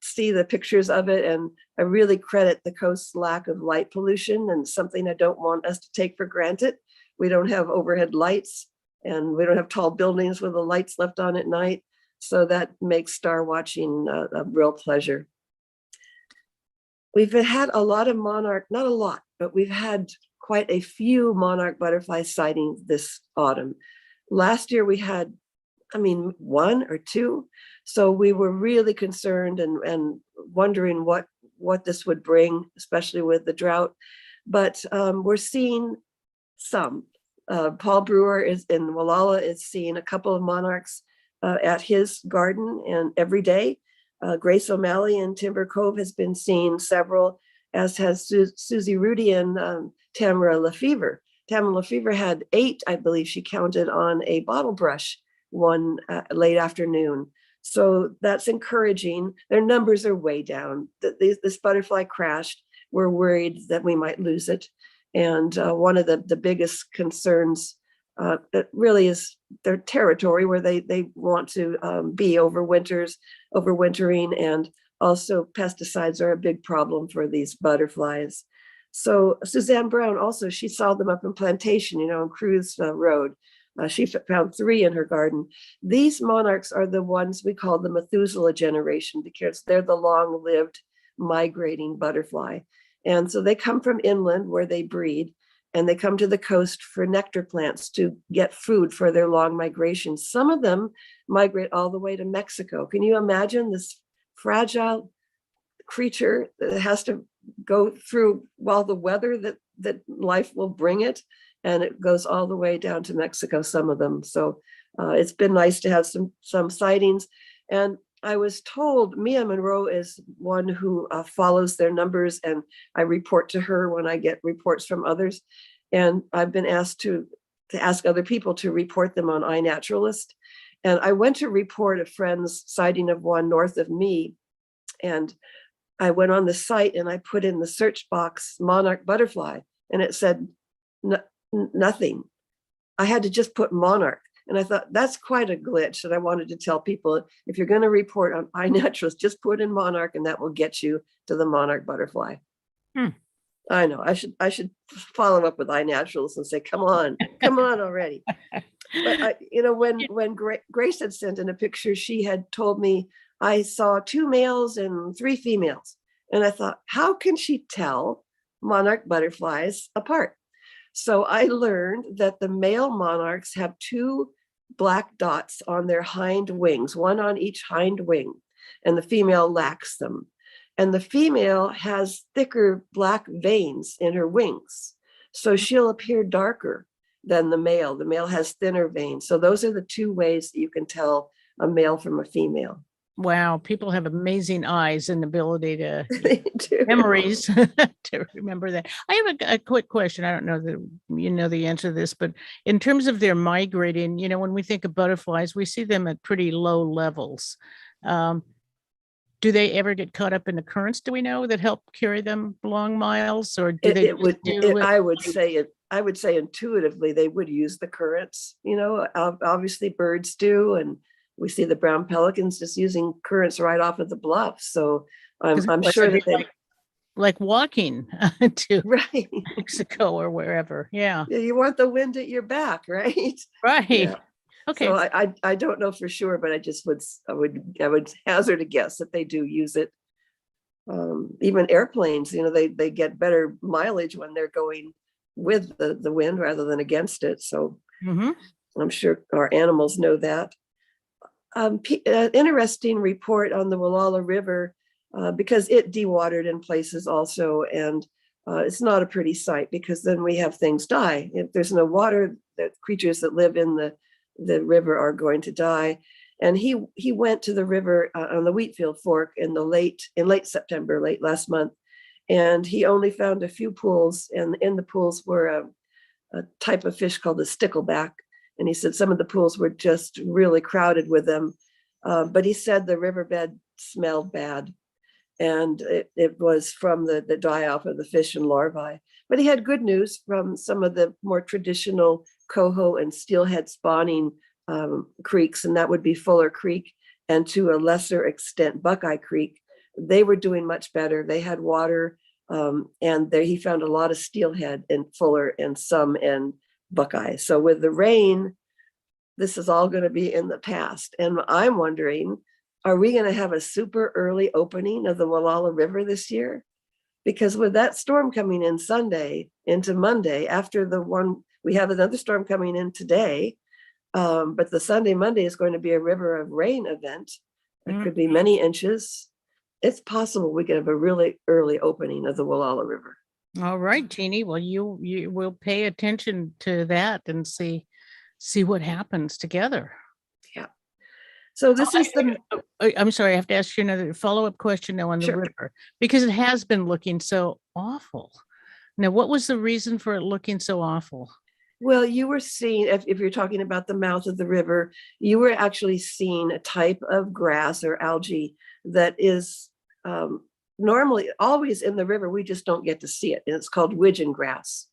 see the pictures of it. And I really credit the coast's lack of light pollution, and something I don't want us to take for granted. We don't have overhead lights, and we don't have tall buildings with the lights left on at night. So that makes star watching a real pleasure. We've had a lot of monarch, not a lot, but we've had quite a few monarch butterfly sightings this autumn. Last year we had, 1 or 2. So we were really concerned and wondering what this would bring, especially with the drought. But we're seeing some. Paul Brewer is in Guala is seeing a couple of monarchs at his garden, and every day. Grace O'Malley in Timber Cove has been seeing several, as has Susie Rudy and Tamara Lefevre. Tamara Lefevre had 8, I believe she counted, on a bottle brush one late afternoon. So that's encouraging. Their numbers are way down. This butterfly crashed. We're worried that we might lose it. And one of the biggest concerns that really is their territory, where they want to be overwintering, and also pesticides are a big problem for these butterflies. So Suzanne Brown also, she saw them up in Plantation, on Cruz Road. She found 3 in her garden. These monarchs are the ones we call the Methuselah generation, because they're the long-lived migrating butterfly. And so they come from inland where they breed, and they come to the coast for nectar plants to get food for their long migrations. Some of them migrate all the way to Mexico. Can you imagine this fragile creature that has to go through the weather that life will bring it? And it goes all the way down to Mexico, some of them. So it's been nice to have some sightings. And I was told Mia Monroe is one who follows their numbers, and I report to her when I get reports from others. And I've been asked to ask other people to report them on iNaturalist. And I went to report a friend's sighting of one north of me. And I went on the site and I put in the search box monarch butterfly, and it said nothing. I had to just put monarch. And I thought that's quite a glitch. And I wanted to tell people, if you're going to report on iNaturalist, just put in monarch, and that will get you to the monarch butterfly. I know I should follow up with iNaturalist and say, come on already. But when Grace had sent in a picture, she had told me, I saw 2 males and 3 females. And I thought, how can she tell monarch butterflies apart? So I learned that the male monarchs have 2 black dots on their hind wings, 1 on each hind wing, and the female lacks them. And the female has thicker black veins in her wings, so she'll appear darker. than the male. The male has thinner veins. So those are the two ways that you can tell a male from a female. Wow, people have amazing eyes and ability to They do. memories to remember that. I have a quick question. I don't know that you know the answer to this, but in terms of their migrating, when we think of butterflies, we see them at pretty low levels. Do they ever get caught up in the currents, do we know, that help carry them long miles, or do they I would say intuitively they would use the currents. Obviously birds do, and we see the brown pelicans just using currents right off of the bluff. So I'm sure that they like walking to right. Mexico or wherever. Yeah. Yeah, you want the wind at your back, right? Right. Yeah. Okay. So I don't know for sure, but I would hazard a guess that they do use it. Even airplanes, they get better mileage when they're going with the wind rather than against it. So I'm sure our animals know that. Interesting report on the Guala River, because it dewatered in places also, and it's not a pretty sight, because then we have things die. If there's no water, the creatures that live in the river are going to die. And he went to the river on the Wheatfield Fork in late September, late last month, and he only found a few pools, and in the pools were a type of fish called the stickleback. And he said some of the pools were just really crowded with them. But he said the riverbed smelled bad. And it was from the die-off of the fish and larvae. But he had good news from some of the more traditional coho and steelhead spawning creeks, and that would be Fuller Creek, and to a lesser extent, Buckeye Creek. They were doing much better. They had water, and there he found a lot of steelhead in Fuller and some in Buckeye. So with the rain, this is all going to be in the past. And I'm wondering, are we going to have a super early opening of the Guala River this year? Because with that storm coming in Sunday into Monday, after the one, we have another storm coming in today, but the Sunday, Monday is going to be a river of rain event. It could be many inches. It's possible we could have a really early opening of the Guala River. All right, Jeannie. Well, you will pay attention to that and see what happens together. Yeah. So this is I'm sorry, I have to ask you another follow-up question now on the river, because it has been looking so awful. Now, what was the reason for it looking so awful? Well, you were seeing, if you're talking about the mouth of the river, you were actually seeing a type of grass or algae that is normally always in the river. We just don't get to see it. And it's called widgeon grass.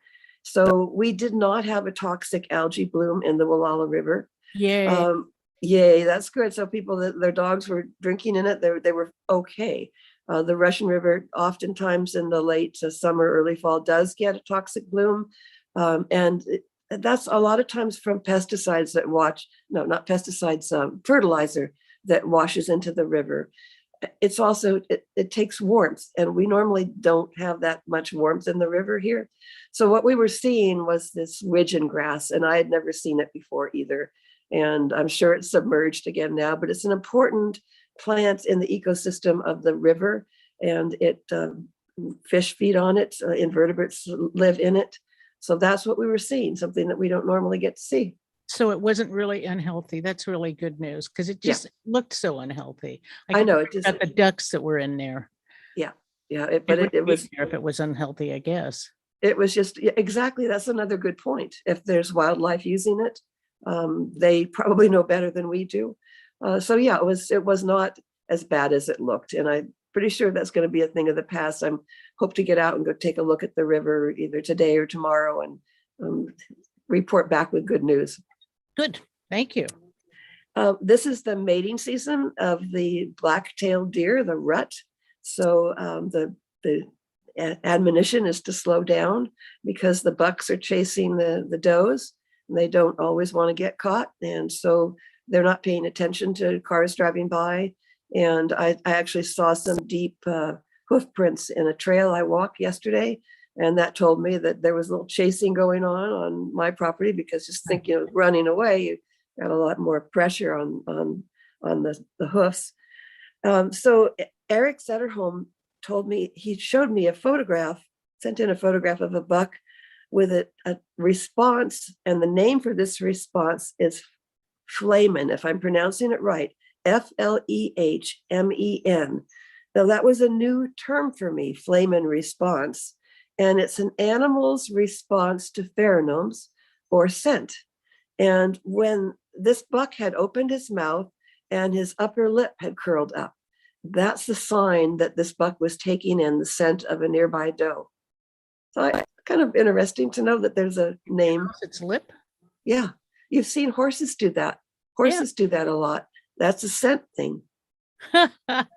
So we did not have a toxic algae bloom in the Guala River. Yay. Yay, that's good. So people that their dogs were drinking in it, they were okay. The Russian River, oftentimes in the late summer, early fall, does get a toxic bloom. And that's a lot of times from pesticides not pesticides, fertilizer that washes into the river. It's also, it takes warmth, and we normally don't have that much warmth in the river here. So what we were seeing was this widgeon grass, and I had never seen it before either. And I'm sure it's submerged again now, but it's an important plant in the ecosystem of the river, and fish feed on it, invertebrates live in it. So that's what we were seeing, something that we don't normally get to see. So it wasn't really unhealthy. That's really good news, because it just looked so unhealthy. I know it just got the ducks that were in there. Yeah. But it was, if it was unhealthy, I guess. It was just exactly. That's another good point. If there's wildlife using it, they probably know better than we do. So yeah, it was not as bad as it looked, and I'm pretty sure that's going to be a thing of the past. I'm hope to get out and go take a look at the river either today or tomorrow and report back with good news. Good, thank you. This is the mating season of the black-tailed deer, the rut. So the admonition is to slow down, because the bucks are chasing the does, and they don't always want to get caught. And so they're not paying attention to cars driving by. And I actually saw some deep hoof prints in a trail I walked yesterday. And that told me that there was a little chasing going on my property, because just thinking of running away, you got a lot more pressure on the hoofs. So Eric Setterholm told me, he showed me a photograph, sent in a photograph of a buck with a response, and the name for this response is Flamen, if I'm pronouncing it right, Flehhmen. Now that was a new term for me, Flamen response, and it's an animal's response to pheromones or scent. And when this buck had opened his mouth and his upper lip had curled up, that's the sign that this buck was taking in the scent of a nearby doe. So kind of interesting to know that there's a name. Its lip. Yeah, you've seen horses do that. Horses do that a lot. That's a scent thing.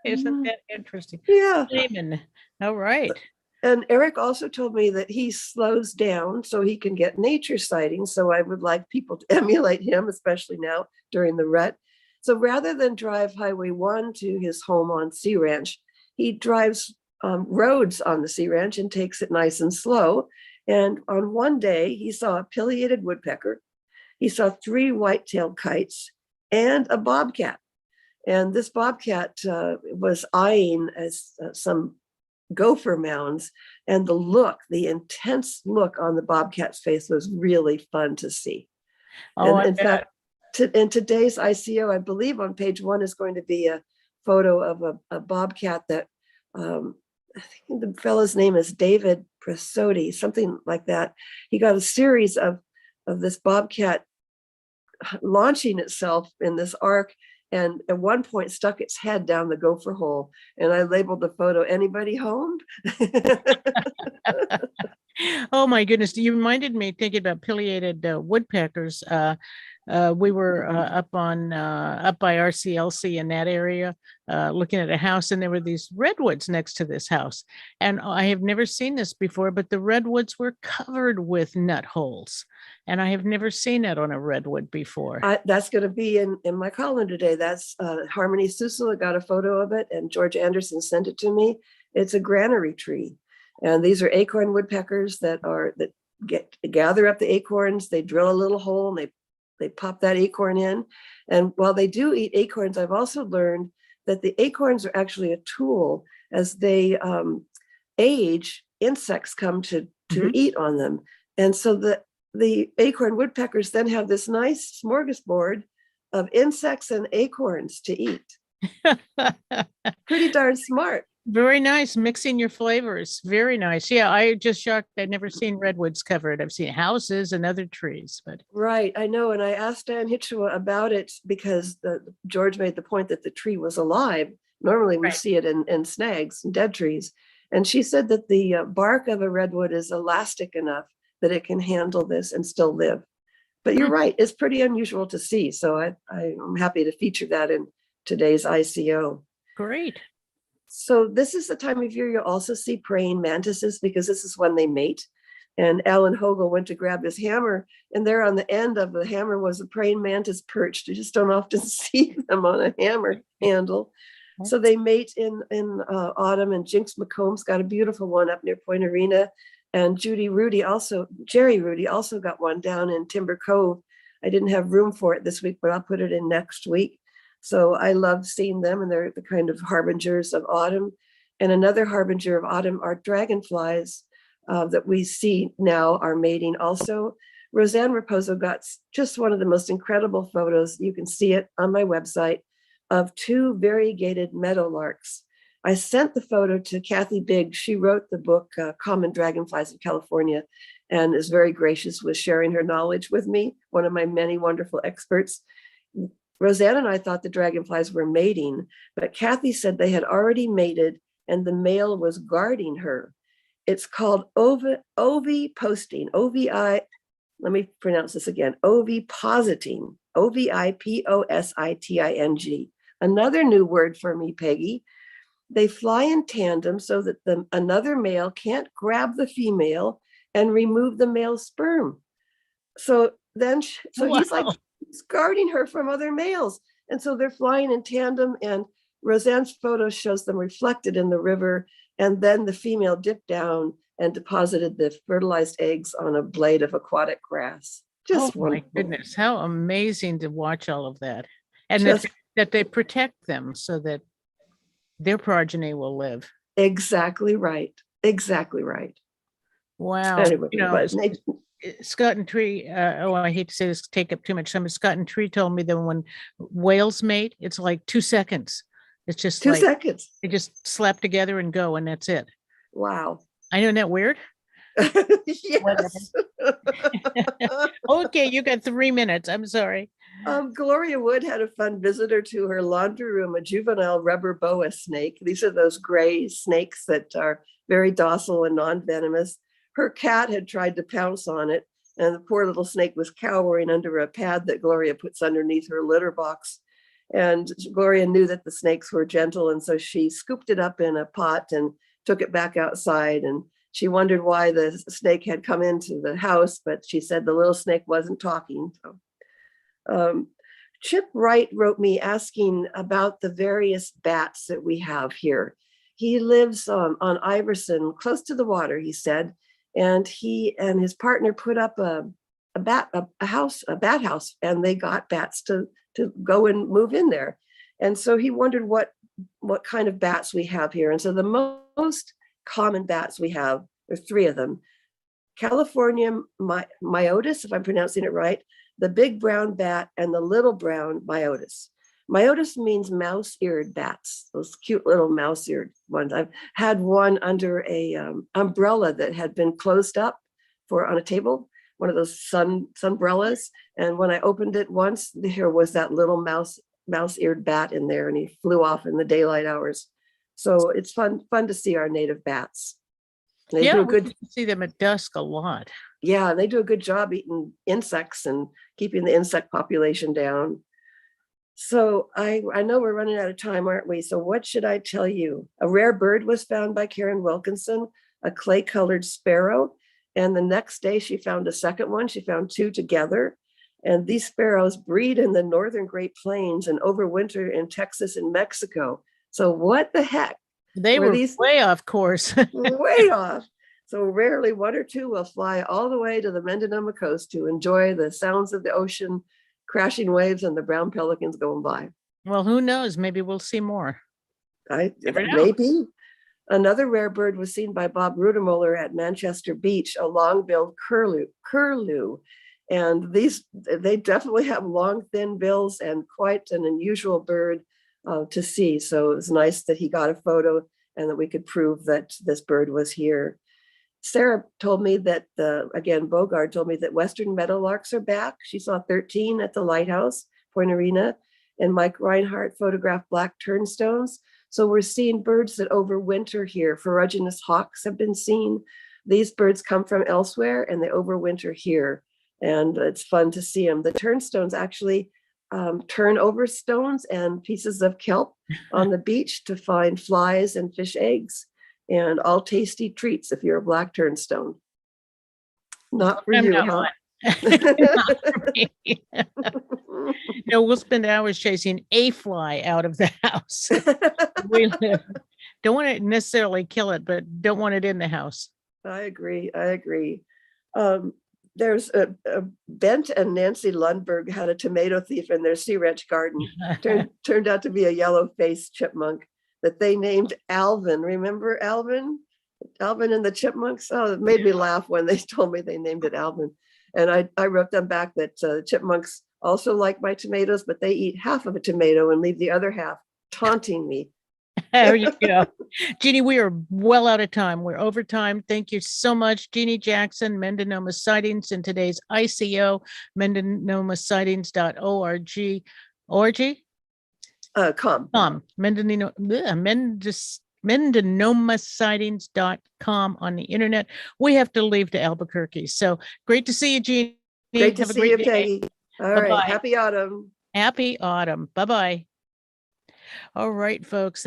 Isn't that interesting? Yeah. Flamen. All right. And Eric also told me that he slows down so he can get nature sightings. So I would like people to emulate him, especially now during the rut. So rather than drive Highway 1 to his home on Sea Ranch, he drives roads on the Sea Ranch and takes it nice and slow. And on one day, he saw a pileated woodpecker. He saw 3 white-tailed kites and a bobcat. And this bobcat was eyeing some gopher mounds, and the intense look on the bobcat's face was really fun to see. Oh, and in fact, in today's ICO, I believe on page 1 is going to be a photo of a bobcat that I think the fellow's name is David Presotti, something like that. He got a series of this bobcat launching itself in this arc, and at one point stuck its head down the gopher hole. And I labeled the photo, "Anybody home?" Oh my goodness. You reminded me thinking about pileated woodpeckers. We were up by RCLC in that area, looking at a house, and there were these redwoods next to this house. And I have never seen this before, but the redwoods were covered with nut holes. And I have never seen that on a redwood before. That's going to be in my column today. That's Harmony Susula got a photo of it, and George Anderson sent it to me. It's a granary tree. And these are acorn woodpeckers that gather up the acorns. They drill a little hole and they pop that acorn in. And while they do eat acorns, I've also learned that the acorns are actually a tool. As they age, insects come to eat on them. And so the acorn woodpeckers then have this nice smorgasbord of insects and acorns to eat. Pretty darn smart. Very nice, mixing your flavors. Very nice. Yeah, I just shocked. I'd never seen redwoods covered. I've seen houses and other trees, but right, I know. And I asked Diane Hitchua about it because George made the point that the tree was alive. Normally we see it in snags and dead trees. And she said that the bark of a redwood is elastic enough that it can handle this and still live. But you're right, it's pretty unusual to see. So I'm happy to feature that in today's ICO. Great. So this is the time of year you'll also see praying mantises, because this is when they mate. And Alan Hogel went to grab his hammer, and there on the end of the hammer was a praying mantis perched. You just don't often see them on a hammer handle. So they mate in autumn, and Jinx McComb's got a beautiful one up near Point Arena. And Jerry Rudy also got one down in Timber Cove. I didn't have room for it this week, but I'll put it in next week. So I love seeing them, and they're the kind of harbingers of autumn. And another harbinger of autumn are dragonflies that we see now are mating also. Roseanne Raposo got just one of the most incredible photos. You can see it on my website of 2 variegated meadowlarks. I sent the photo to Kathy Biggs. She wrote the book, Common Dragonflies of California, and is very gracious with sharing her knowledge with me, one of my many wonderful experts. Roseanne and I thought the dragonflies were mating, but Kathy said they had already mated and the male was guarding her. It's called ovipositing, let me pronounce this again, ovipositing, ovipositing. Another new word for me, Peggy. They fly in tandem so that another male can't grab the female and remove the male's sperm. So he's like, he's guarding her from other males. And so they're flying in tandem, and Roseanne's photo shows them reflected in the river. And then the female dipped down and deposited the fertilized eggs on a blade of aquatic grass. Just wonderful. My goodness, how amazing to watch all of that. And that they protect them so that their progeny will live. Exactly right. Exactly right. Wow. Anyway, You know, but Scott and Tree, oh, I hate to say this, take up too much time, but Scott and Tree told me that when whales mate, it's like 2 seconds. It's just 2 like seconds. they just slap together and go, and that's it. Wow. I know, isn't that weird? Yes. Okay, you got 3 minutes. I'm sorry. Gloria Wood had a fun visitor to her laundry room, a juvenile rubber boa snake. These are those gray snakes that are very docile and non-venomous. Her cat had tried to pounce on it, and the poor little snake was cowering under a pad that Gloria puts underneath her litter box. And Gloria knew that the snakes were gentle, and so she scooped it up in a pot and took it back outside. And she wondered why the snake had come into the house, but she said the little snake wasn't talking. So. Chip Wright wrote me asking about the various bats that we have here. He lives on Iverson, close to the water, he said, and he and his partner put up a bat house, and they got bats to go and move in there. And so he wondered what kind of bats we have here. And so the most common bats we have, there are 3 of them. California myotis, if I'm pronouncing it right, the big brown bat, and the little brown myotis. Myotis means mouse-eared bats, those cute little mouse-eared ones. I've had one under a umbrella that had been closed up on a table, one of those sunbrellas. And when I opened it once, there was that little mouse-eared bat in there, and he flew off in the daylight hours. So it's fun to see our native bats. They do a good. See them at dusk a lot. Yeah, they do a good job eating insects and keeping the insect population down. So I know we're running out of time, aren't we? So what should I tell you? A rare bird was found by Karen Wilkinson, a clay-colored sparrow. And the next day she found a second one. She found 2 together. And these sparrows breed in the northern Great Plains and overwinter in Texas and Mexico. So what the heck? They were way off course. Way off. So rarely 1 or 2 will fly all the way to the Mendonoma coast to enjoy the sounds of the ocean, crashing waves, and the brown pelicans going by. Well, who knows? Maybe we'll see more. Maybe. Another rare bird was seen by Bob Rudemuller at Manchester Beach, a long-billed curlew. And they definitely have long, thin bills and quite an unusual bird to see. So it was nice that he got a photo and that we could prove that this bird was here. Sarah told me that, again, Bogard told me that western meadowlarks are back. She saw 13 at the lighthouse, Point Arena, and Mike Reinhardt photographed black turnstones. So we're seeing birds that overwinter here. Ferruginous hawks have been seen. These birds come from elsewhere and they overwinter here. And it's fun to see them. The turnstones actually turn over stones and pieces of kelp on the beach to find flies and fish eggs. And all tasty treats if you're a black turnstone. Not for you, huh? Not for me. No, we'll spend hours chasing a fly out of the house. We don't want to necessarily kill it, but don't want it in the house. I agree. There's a Bent and Nancy Lundberg had a tomato thief in their Sea Ranch garden. Turned out to be a yellow-faced chipmunk that they named Alvin. Remember Alvin? Alvin and the Chipmunks? Oh, it made me laugh when they told me they named it Alvin. And I wrote them back that chipmunks also like my tomatoes, but they eat half of a tomato and leave the other half, taunting me. There you go. Jeannie, we are well out of time. We're over time. Thank you so much. Jeannie Jackson, Mendonoma Sightings, and today's ICO, MendonOmaSightings.org. MendonOmaSightings.com on the internet. We have to leave to Albuquerque. So great to see you, Jeannie. Great to see you, Peggy. All right. Happy autumn. Happy autumn. Bye-bye. All right, folks.